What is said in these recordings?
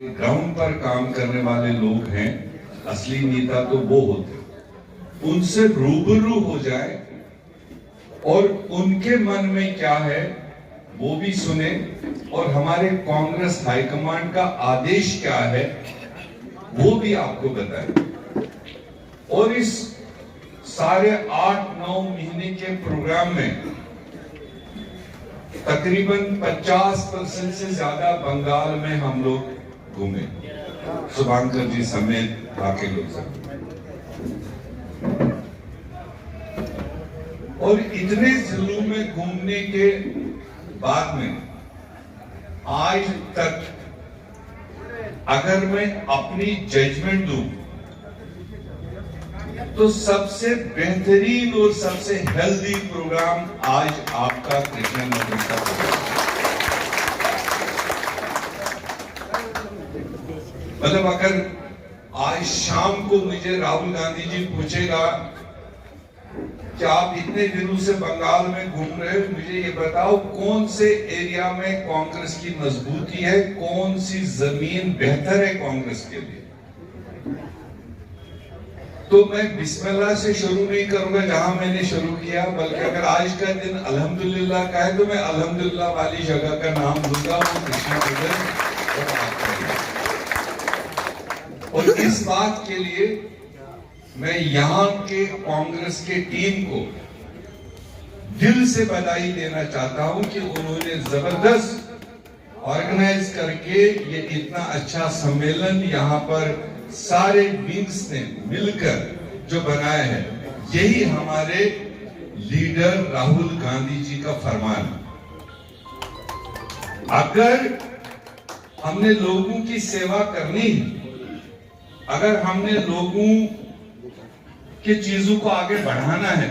Ground पर काम करने वाले लोग हैं, असली नेता तो वो होते हैं। उनसे रूबरू हो जाए और उनके मन में क्या है वो भी सुने और हमारे कांग्रेस हाईकमांड का आदेश क्या है वो भी आपको बताए। और इस सारे 8-9 महीने के प्रोग्राम में तकरीबन 50% से ज्यादा बंगाल में हम लोग घूमे, शुभांकर जी समेत बाकी लोग सब। और इतने जिलों में घूमने के बाद में आज तक अगर मैं अपनी जजमेंट दूं तो सबसे बेहतरीन और सबसे हेल्दी प्रोग्राम आज आपका कृष्ण नगर का प्रोग्राम। मतलब अगर आज शाम को मुझे राहुल गांधी जी पूछेगा कि आप इतने दिनों से बंगाल में घूम रहे हो, मुझे ये बताओ कौन से एरिया में कांग्रेस की मजबूती है, कौन सी जमीन बेहतर है कांग्रेस के लिए, तो मैं बिस्मिल्लाह से शुरू नहीं करूंगा जहां मैंने शुरू किया, बल्कि अगर आज का दिन अल्हम्दुलिल्लाह का है तो मैं अल्हम्दुलिल्लाह वाली जगह का नाम दूंगा, वो कृष्णा नगर और आपका। और इस बात के लिए मैं यहां के कांग्रेस के टीम को दिल से बधाई देना चाहता हूं कि उन्होंने जबरदस्त ऑर्गेनाइज करके ये इतना अच्छा सम्मेलन यहां पर सारे विंग्स ने मिलकर जो बनाया है। यही हमारे लीडर राहुल गांधी जी का फरमान। अगर हमने लोगों की सेवा करनी है, अगर हमने लोगों की चीजों को आगे बढ़ाना है,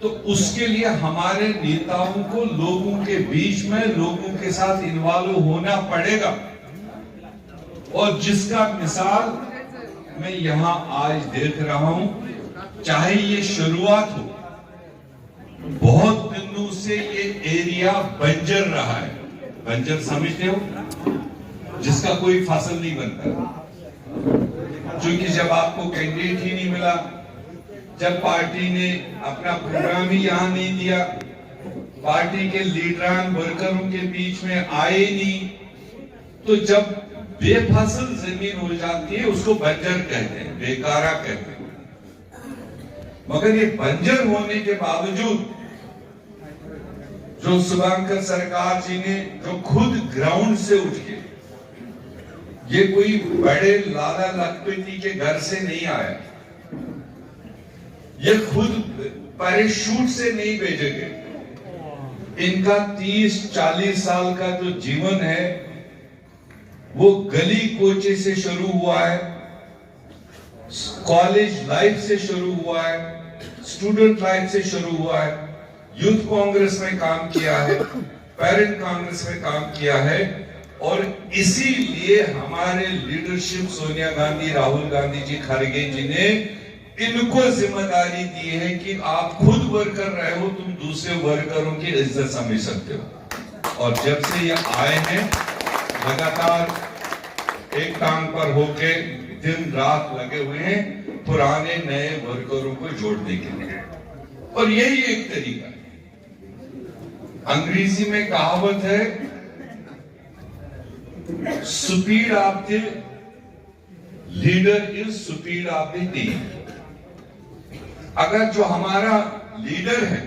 तो उसके लिए हमारे नेताओं को लोगों के बीच में, लोगों के साथ इन्वॉल्व होना पड़ेगा। और जिसका मिसाल मैं यहां आज देख रहा हूं, चाहे ये शुरुआत हो, बहुत दिनों से ये एरिया बंजर रहा है। बंजर समझते हो, जिसका कोई फसल नहीं बनता, क्योंकि जब आपको कैंडिडेट ही नहीं मिला, जब पार्टी ने अपना प्रोग्राम ही यहां नहीं दिया, पार्टी के लीडरान वर्करों के बीच में आए नहीं, तो जब बेफसल जमीन हो जाती है उसको बंजर कहते हैं, बेकारा कहते हैं। मगर ये बंजर होने के बावजूद जो शुभांकर सरकार जी ने जो खुद ग्राउंड से उठ के, ये कोई बड़े लाला लखपति के घर से नहीं आया, ये खुद पैराशूट से नहीं भेजे गए। इनका 30-40 साल का जो जीवन है वो गली कोचे से शुरू हुआ है, कॉलेज लाइफ से शुरू हुआ है, स्टूडेंट लाइफ से शुरू हुआ है, यूथ कांग्रेस में काम किया है, पेरेंट कांग्रेस में काम किया है। और इसीलिए हमारे लीडरशिप सोनिया गांधी, राहुल गांधी जी, खड़गे जी ने इनको जिम्मेदारी दी है कि आप खुद वर्कर रहे हो, तुम दूसरे वर्करों की इज्जत समझ सकते हो। और जब से ये आए हैं, लगातार एक टांग पर होके दिन रात लगे हुए हैं पुराने नए वर्करों को जोड़ने के लिए। और यही एक तरीका है। अंग्रेजी में कहावत है, speed of the leader is speed of the team. अगर जो हमारा लीडर है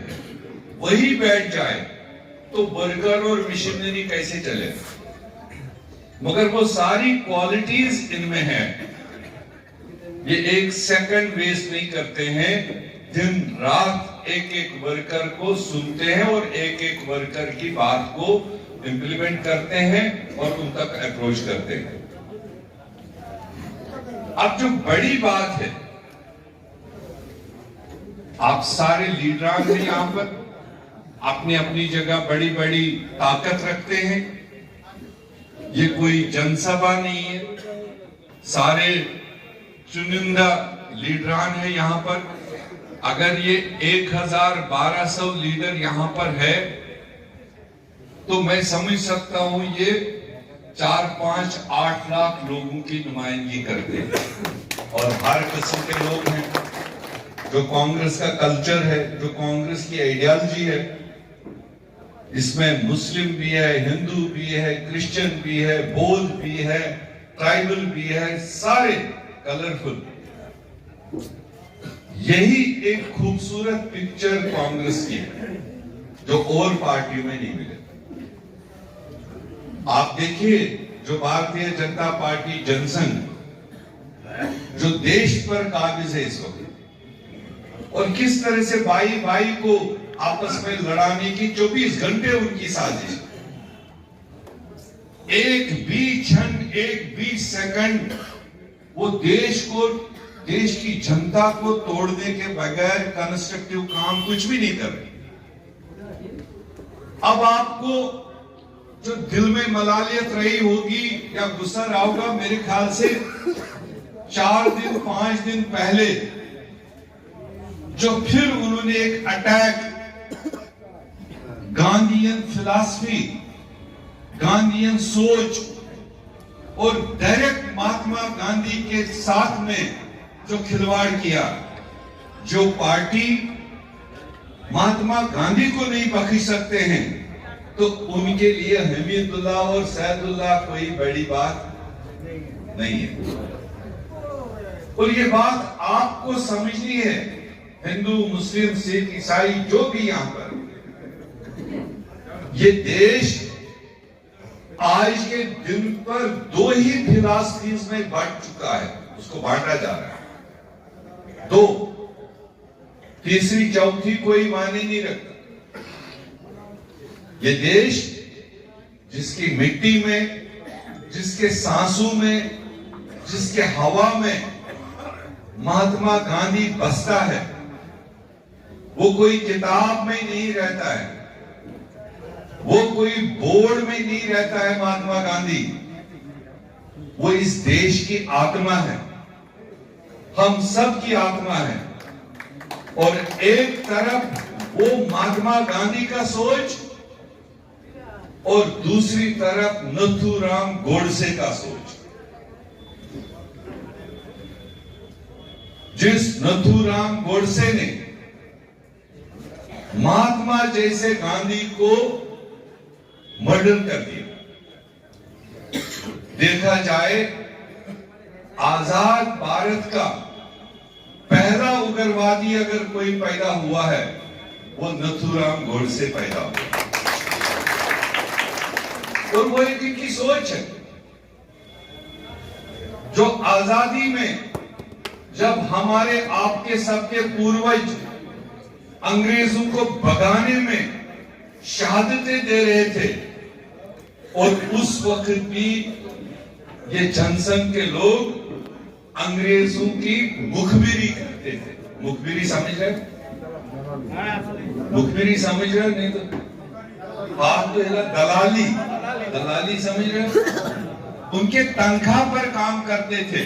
वही बैठ जाए तो वर्कर और मिशनरी कैसे चलेगा? मगर वो सारी क्वालिटीज इनमें है। ये एक सेकंड वेस्ट नहीं करते हैं, दिन रात एक एक वर्कर को सुनते हैं और एक एक वर्कर की बात को इंप्लीमेंट करते हैं और उन तक अप्रोच करते हैं। अब जो बड़ी बात है, आप सारे लीडरान हैं यहां पर, अपनी अपनी जगह बड़ी बड़ी ताकत रखते हैं। ये कोई जनसभा नहीं है, सारे चुनिंदा लीडरान है यहां पर। अगर ये 1200 लीडर यहां पर है तो मैं समझ सकता हूं ये 4, 5, 8 लाख लोगों की नुमाइंदगी करते हैं और हर किस्म के लोग हैं। जो कांग्रेस का कल्चर है, जो कांग्रेस की आइडियोलॉजी है, इसमें मुस्लिम भी है, हिंदू भी है, क्रिश्चियन भी है, बौद्ध भी है, ट्राइबल भी है, सारे कलरफुल। यही एक खूबसूरत पिक्चर कांग्रेस की है जो और पार्टियों में नहीं मिले। आप देखिए, जो भारतीय जनता पार्टी जनसंघ जो देश पर काबिज है इस वक्त, और किस तरह से भाई भाई को आपस में लड़ाने की 24 घंटे उनकी साजिश। एक भी क्षण, एक भी सेकंड वो देश को, देश की जनता को तोड़ने के बगैर कंस्ट्रक्टिव काम कुछ भी नहीं कर रहे। अब आपको जो दिल में मलालियत रही होगी या गुस्सा रहा होगा, मेरे ख्याल से 4 दिन 5 दिन पहले जो फिर उन्होंने एक अटैक गांधीयन फिलॉसफी, गांधीयन सोच और डायरेक्ट महात्मा गांधी के साथ में जो खिलवाड़ किया, जो पार्टी महात्मा गांधी को नहीं बख्श सकते हैं, तो उनके लिए हमीदुल्लाह और सैदुल्लाह कोई बड़ी बात नहीं है। और ये बात आपको समझनी है, हिंदू, मुस्लिम, सिख, ईसाई जो भी यहां पर, ये देश आज के दिन पर 2 ही फिलॉसफीज में बांट चुका है, उसको बांटा जा रहा है 2, तीसरी चौथी कोई मायने नहीं रखता। ये देश जिसकी मिट्टी में, जिसके सांसों में, जिसके हवा में महात्मा गांधी बसता है, वो कोई किताब में नहीं रहता है, वो कोई बोर्ड में नहीं रहता है। महात्मा गांधी वो इस देश की आत्मा है, हम सब की आत्मा है। और एक तरफ वो महात्मा गांधी का सोच और दूसरी तरफ नथुराम गोडसे का सोच। जिस नथुराम गोडसे ने महात्मा जैसे गांधी को मर्डर कर दिया, देखा जाए आजाद भारत का पहला उग्रवादी अगर कोई पैदा हुआ है, वो नथुराम गोडसे पैदा हुआ। और वो एक की सोच है जो आजादी में, जब हमारे आपके सबके पूर्वज अंग्रेजों को भगाने में शहादतें दे रहे थे, और उस वक्त भी ये जनसंघ के लोग अंग्रेजों की मुखबिरी करते थे। मुखबिरी समझ रहे? मुखबिरी समझ रहे? नहीं तो बात तो है दलाली, दलाली समझ रहे? उनके तनख्वाह पर काम करते थे,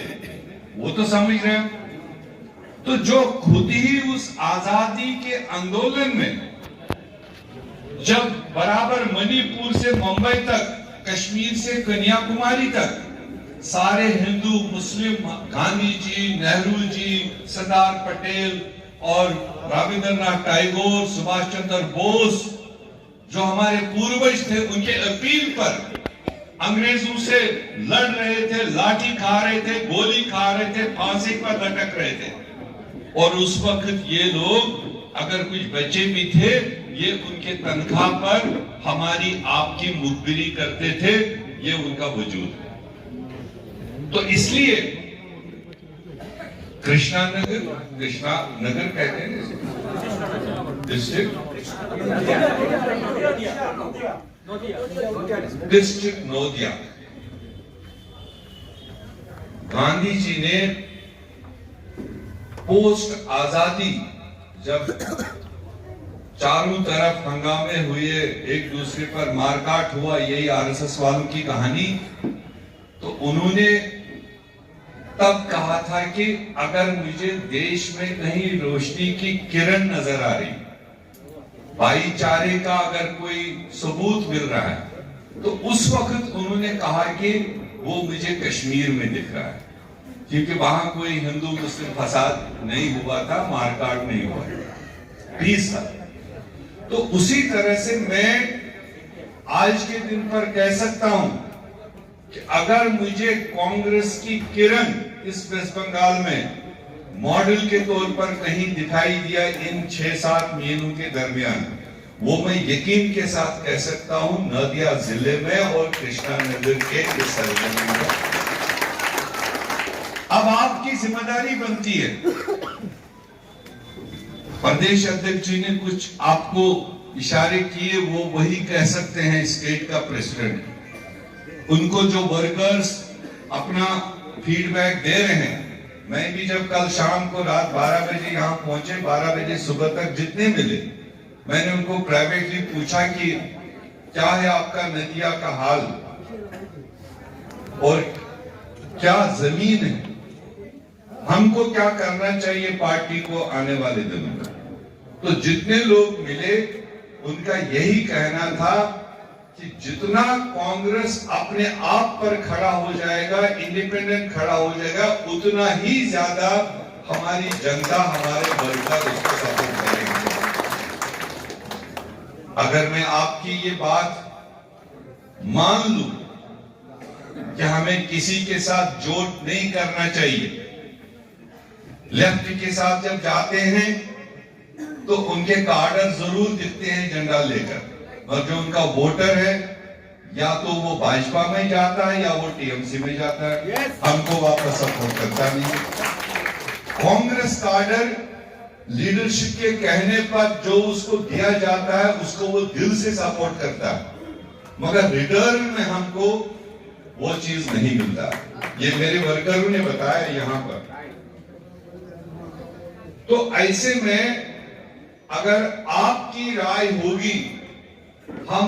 वो तो समझ रहे? तो जो खुद ही उस आजादी के आंदोलन में, जब बराबर मणिपुर से मुंबई तक, कश्मीर से कन्याकुमारी तक सारे हिंदू, मुस्लिम, गांधी जी, नेहरू जी, सरदार पटेल और रविंद्रनाथ टैगोर, सुभाष चंद्र बोस, जो हमारे पूर्वज थे, उनके अपील पर अंग्रेजों से लड़ रहे थे, लाठी खा रहे थे, गोली खा रहे थे, फांसी पर लटक रहे थे। और उस वक्त ये लोग, अगर कुछ बच्चे भी थे, ये उनके तनख्वाह पर हमारी आपकी मुखबिरी करते थे। ये उनका वजूद है। तो इसलिए कृष्णा नगर कहते हैं डिस्ट्रिक्ट नोदिया। गांधी जी ने पोस्ट आजादी, जब चारों तरफ हंगामे हुए, एक दूसरे पर मारकाट हुआ, यही आरएसएस वालों की कहानी, तो उन्होंने तब कहा था कि अगर मुझे देश में कहीं रोशनी की किरण नजर आ रही, भाईचारे का अगर कोई सबूत मिल रहा है, तो उस वक्त उन्होंने कहा कि वो मुझे कश्मीर में दिख रहा है, क्योंकि वहां कोई हिंदू मुस्लिम फसाद नहीं हुआ था, मारकाट नहीं हुआ था, पीस था। तो उसी तरह से मैं आज के दिन पर कह सकता हूं कि अगर मुझे कांग्रेस की किरण इस वेस्ट बंगाल में मॉडल के तौर पर कहीं दिखाई दिया इन 6-7 महीनों के दरमियान, वो मैं यकीन के साथ कह सकता हूं नदिया जिले में और कृष्णा नगर के इस सरजमीन में। अब आपकी जिम्मेदारी बनती है, प्रदेश अध्यक्ष जी ने कुछ आपको इशारे किए, वो वही कह सकते हैं स्टेट का प्रेसिडेंट। उनको जो वर्कर्स अपना फीडबैक दे रहे हैं, मैं भी जब कल शाम को रात 12 बजे यहाँ पहुंचे, 12 बजे सुबह तक जितने मिले, मैंने उनको प्राइवेटली पूछा कि क्या है आपका नदिया का हाल और क्या जमीन है, हमको क्या करना चाहिए पार्टी को आने वाले दिनों में। तो जितने लोग मिले उनका यही कहना था कि जितना कांग्रेस अपने आप पर खड़ा हो जाएगा, इंडिपेंडेंट खड़ा हो जाएगा, उतना ही ज्यादा हमारी जनता, हमारे वर्कर उसको सपोर्ट करेंगे। अगर मैं आपकी ये बात मान लूं कि हमें किसी के साथ जोट नहीं करना चाहिए, लेफ्ट के साथ जब जाते हैं तो उनके कार्डर जरूर दिखते हैं झंडा लेकर, और जो उनका वोटर है या तो वो भाजपा में जाता है या वो टीएमसी में जाता है, हमको वापस सपोर्ट करता नहीं। कांग्रेस कार्डर लीडरशिप के कहने पर जो उसको दिया जाता है उसको वो दिल से सपोर्ट करता है, मगर रिटर्न में हमको वो चीज नहीं मिलता। ये मेरे वर्करों ने बताया यहाँ पर। तो ऐसे में अगर आपकी राय होगी, हम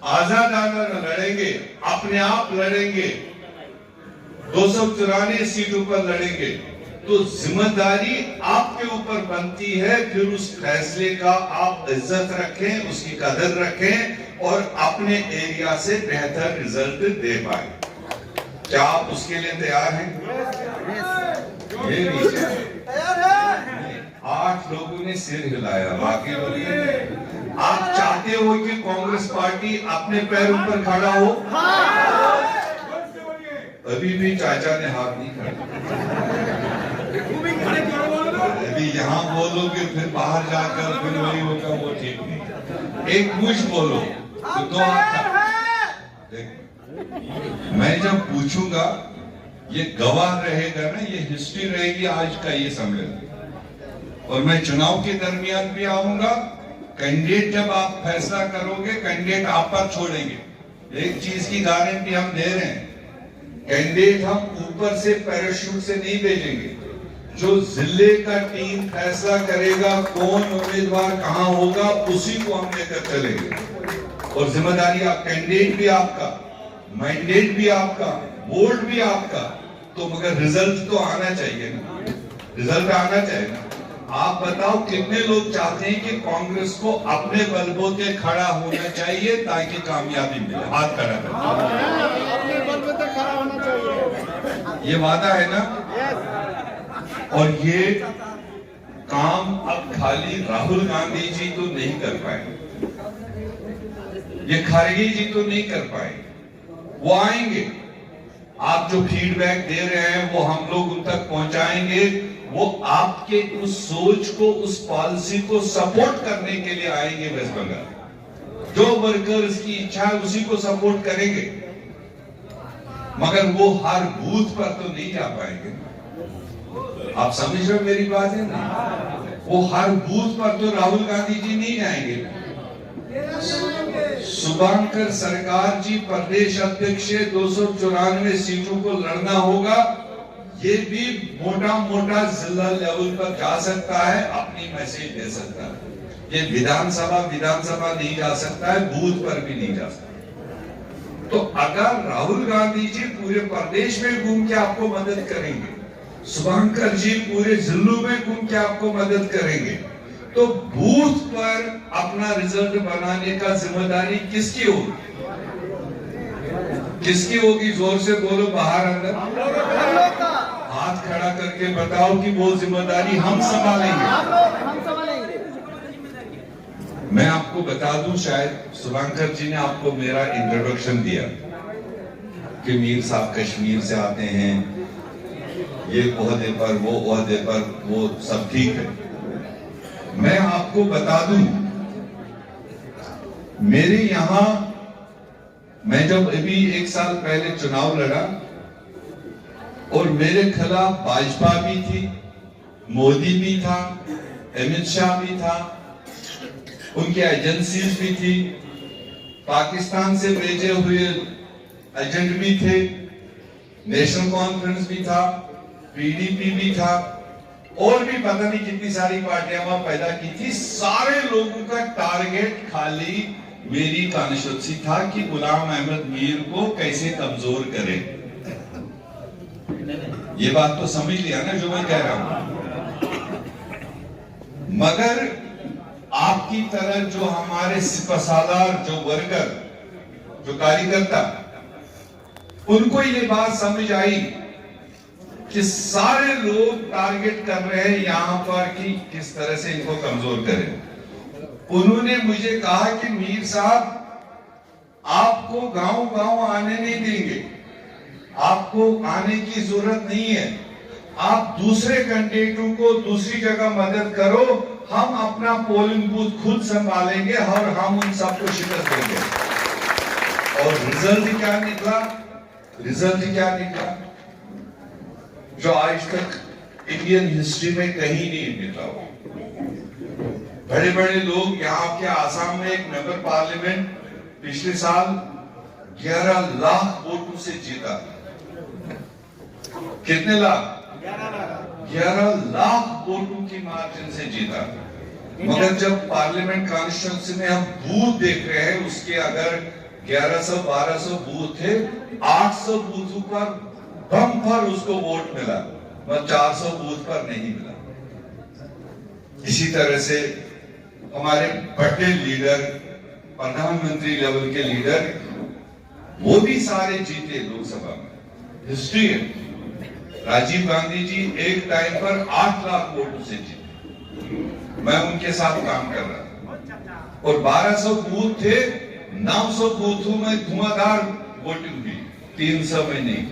आजादाना लड़ेंगे, अपने आप लड़ेंगे, 294 सीटों पर लड़ेंगे, तो जिम्मेदारी आपके ऊपर बनती है। फिर उस फैसले का आप इज्जत रखें, उसकी कदर रखें और अपने एरिया से बेहतर रिजल्ट दे पाए। क्या आप उसके लिए तैयार हैं? ये नीचे 8 लोगों ने सिर हिलाया, बाकी लोग। आप चाहते हो कि कांग्रेस पार्टी अपने पैरों पर खड़ा हो? अभी भी चाचा ने हाथ नहीं खड़ा। अभी यहाँ बोलोगे फिर बाहर जाकर फिर वही होगा, वो ठीक नहीं। एक मुझ बोलो तो 2 हाथ। मैं जब पूछूंगा, ये गवाह रहेगा ना, ये हिस्ट्री रहेगी आज का ये सम्मेलन। और मैं चुनाव के दरमियान भी आऊंगा, कैंडिडेट जब आप फैसला करोगे, कैंडिडेट आप पर छोड़ेंगे। एक चीज की गारंटी हम दे रहे हैं, कैंडिडेट हम ऊपर से पैराशूट से नहीं भेजेंगे। जो जिले का टीम फैसला करेगा कौन उम्मीदवार कहां होगा, उसी को हम लेकर चलेंगे। और जिम्मेदारी आप, कैंडिडेट भी आपका, मैंडेट भी आपका, वोट भी आपका, तो मगर रिजल्ट तो आना चाहिए ना, रिजल्ट आना चाहिए ना। आप बताओ कितने लोग चाहते हैं कि कांग्रेस को अपने बलबूते खड़ा होना चाहिए ताकि कामयाबी मिले? हाथ खड़ा करें। अपने बलबूते खड़ा होना चाहिए, ये वादा है ना। और ये काम अब खाली राहुल गांधी जी तो नहीं कर पाए, ये खड़गे जी तो नहीं कर पाए, वो आएंगे। आप जो फीडबैक दे रहे हैं वो हम लोग उन तक पहुंचाएंगे। वो आपके उस सोच को, उस पॉलिसी को सपोर्ट करने के लिए आएंगे वेस्ट बंगाल। जो वर्कर्स की इच्छा है उसी को सपोर्ट करेंगे, मगर वो हर बूथ पर तो नहीं जा पाएंगे। आप समझ रहे हो मेरी बात है ना? वो हर बूथ पर तो राहुल गांधी जी नहीं जाएंगे। शुभंकर सरकार जी प्रदेश अध्यक्ष 294 सीटों को लड़ना होगा। ये भी मोटा मोटा जिला लेवल पर जा सकता है, अपनी मैसेज दे सकता है। ये विधानसभा नहीं जा सकता है, बूथ पर भी नहीं जा सकता। तो अगर राहुल गांधी जी पूरे प्रदेश में घूम के आपको मदद करेंगे, शुभंकर जी पूरे जिलों में घूम के आपको मदद करेंगे, तो बूथ पर अपना रिजल्ट बनाने का जिम्मेदारी किसकी होगी? किसकी होगी? जोर से बोलो, बाहर अंदर। हाथ खड़ा करके बताओ कि वो जिम्मेदारी हम संभालेंगे। मैं आपको बता दूं, शायद शुभांकर जी ने आपको मेरा इंट्रोडक्शन दिया कि मीर साहब कश्मीर से आते हैं, ये ओहदे पर, वो ओहदे पर, वो सब ठीक है। मैं आपको बता दूं, मेरे यहां, मैं जब अभी 1 साल पहले चुनाव लड़ा और मेरे खिलाफ भाजपा भी थी, मोदी भी था, अमित शाह भी था, उनकी एजेंसीज भी थी, पाकिस्तान से भेजे हुए एजेंट भी थे, नेशनल कॉन्फ्रेंस भी था, पीडीपी भी था, और भी पता नहीं कितनी सारी पार्टियां वहां पैदा की थी। सारे लोगों का टारगेट खाली मेरी कॉन्स्टिट्यूंसी था कि गुलाम अहमद मीर को कैसे कमजोर करें। ये बात तो समझ लिया ना जो मैं कह रहा हूं। मगर आपकी तरह जो हमारे सिपहसालार, जो वर्कर, जो कार्यकर्ता, उनको ये बात समझ आई कि सारे लोग टारगेट कर रहे हैं यहां पर कि किस तरह से इनको कमजोर करें। उन्होंने मुझे कहा कि मीर साहब, आपको गांव-गांव आने नहीं देंगे, आपको आने की जरूरत नहीं है, आप दूसरे कैंडिडेटों को दूसरी जगह मदद करो, हम अपना पोलिंग बूथ खुद संभालेंगे और हम उन सबको शिकस्त देंगे। और रिजल्ट क्या निकला? जो आज तक इंडियन हिस्ट्री में कहीं नहीं निकला हो। बड़े बड़े लोग, यहाँ के आसाम में एक मेंबर पार्लियामेंट पिछले साल 11 लाख वोटों से जीता। कितने लाख? 11 लाख वोटों की मार्जिन से जीता। मगर जब पार्लियामेंट कॉन्स्टिट्यूंसी में हम बूथ देख रहे हैं, उसके अगर 1100-1200 बूथ थे, 800 बूथों पर बम पर उसको वोट मिला, मगर 400 बूथ पर नहीं मिला। इसी तरह से हमारे बड़े लीडर, प्रधानमंत्री लेवल के लीडर, वो भी सारे जीते लोकसभा में। हिस्ट्री है। राजीव गांधी जी एक टाइम पर 8 लाख वोटों से जीते। मैं उनके साथ काम कर रहा था और 1200 बूथ थे, 900 बूथों में धुआंधार वोटिंग हुई, 300 में नहीं,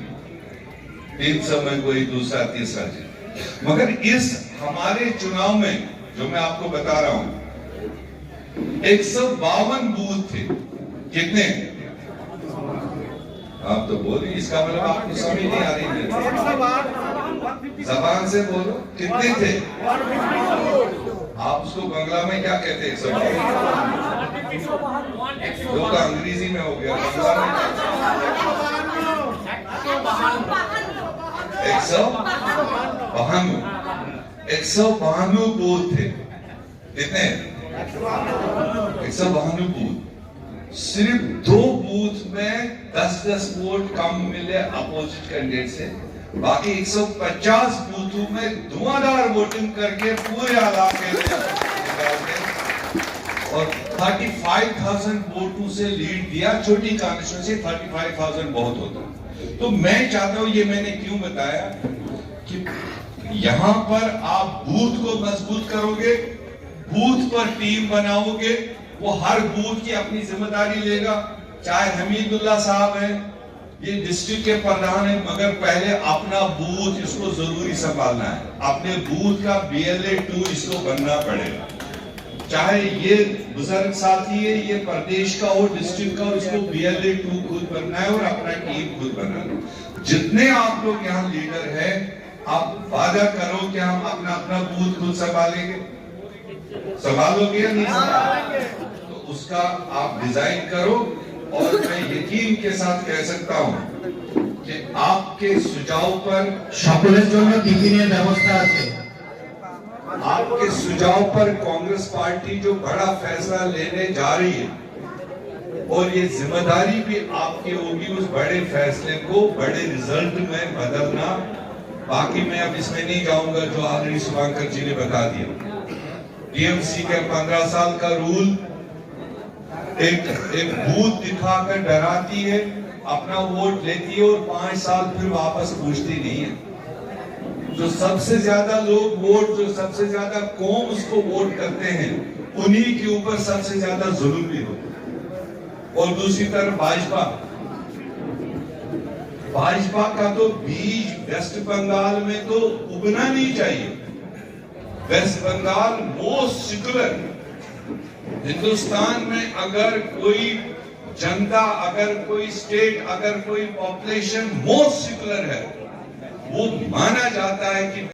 300 में कोई दूसरा तीसरा जीत। मगर इस हमारे चुनाव में जो मैं आपको बता रहा हूं, 152 बूथ थे। कितने? आप तो बोलिए, इसका मतलब आपको समझ नहीं आ रही है। जबान से बोलो, कितने थे? आप उसको बंगला में क्या कहते हैं? 152 तो अंग्रेजी में हो गया। 152 बूथ थे। कितने? 152 बूथ। सिर्फ 2 बूथ में 10-10 वोट कम मिले अपोजिट कैंडिडेट से, बाकी 150 बूथों में धुआंधार वोटिंग करके पूरे इलाके में और 35,000 वोटों से लीड दिया। छोटी कॉन्स्टिट्यूंसी 35,000 बहुत होता। तो मैं चाहता हूं, ये मैंने क्यों बताया कि यहां पर आप बूथ को मजबूत करोगे, बूथ पर टीम बनाओगे, वो हर बूथ की अपनी जिम्मेदारी लेगा। चाहे हमीदुल्लाह साहब है, ये डिस्ट्रिक्ट के प्रधान है, मगर पहले अपना बूथ इसको जरूरी संभालना है। अपने बूथ का BLA 2 इसको बनना पड़ेगा। चाहे ये बुजुर्ग साथी है, ये प्रदेश का हो, डिस्ट्रिक्ट का हो, इसको BLA 2 खुद बनना है और अपना टीम खुद बनाना है। जितने आप लोग यहाँ लीडर हैं, आप वादा करो कि हम अपना बूथ खुद संभालेंगे। संभालोगे या नहीं संभालोगे? तो उसका आप डिजाइन करो। और मैं यकीन के साथ कह सकता हूं कि आपके सुझाव पर आपके सुझाव पर कांग्रेस पार्टी जो बड़ा फैसला लेने जा रही है, और ये जिम्मेदारी भी आपकी होगी उस बड़े फैसले को बड़े रिजल्ट में बदलना। बाकी मैं अब इसमें नहीं जाऊंगा, जो ऑलरेडी शुभांकर जी ने बता दिया। टीएमसी के 15 साल का रूल एक बूथ दिखाकर डराती है, अपना वोट लेती है और 5 साल फिर वापस पूछती नहीं है। जो सबसे ज्यादा लोग वोट, जो सबसे ज्यादा कौम उसको वोट करते हैं, उन्हीं के ऊपर सबसे ज्यादा जुल्म भी होता है। और दूसरी तरफ भाजपा का तो बीज वेस्ट बंगाल में तो उगना नहीं चाहिए। वेस्ट बंगाल मोस्ट सेक्युलर, हिंदुस्तान में अगर कोई जनता, अगर कोई स्टेट, अगर कोई पॉपुलेशन मोस्ट सेक्युलर है, वो माना जाता है कि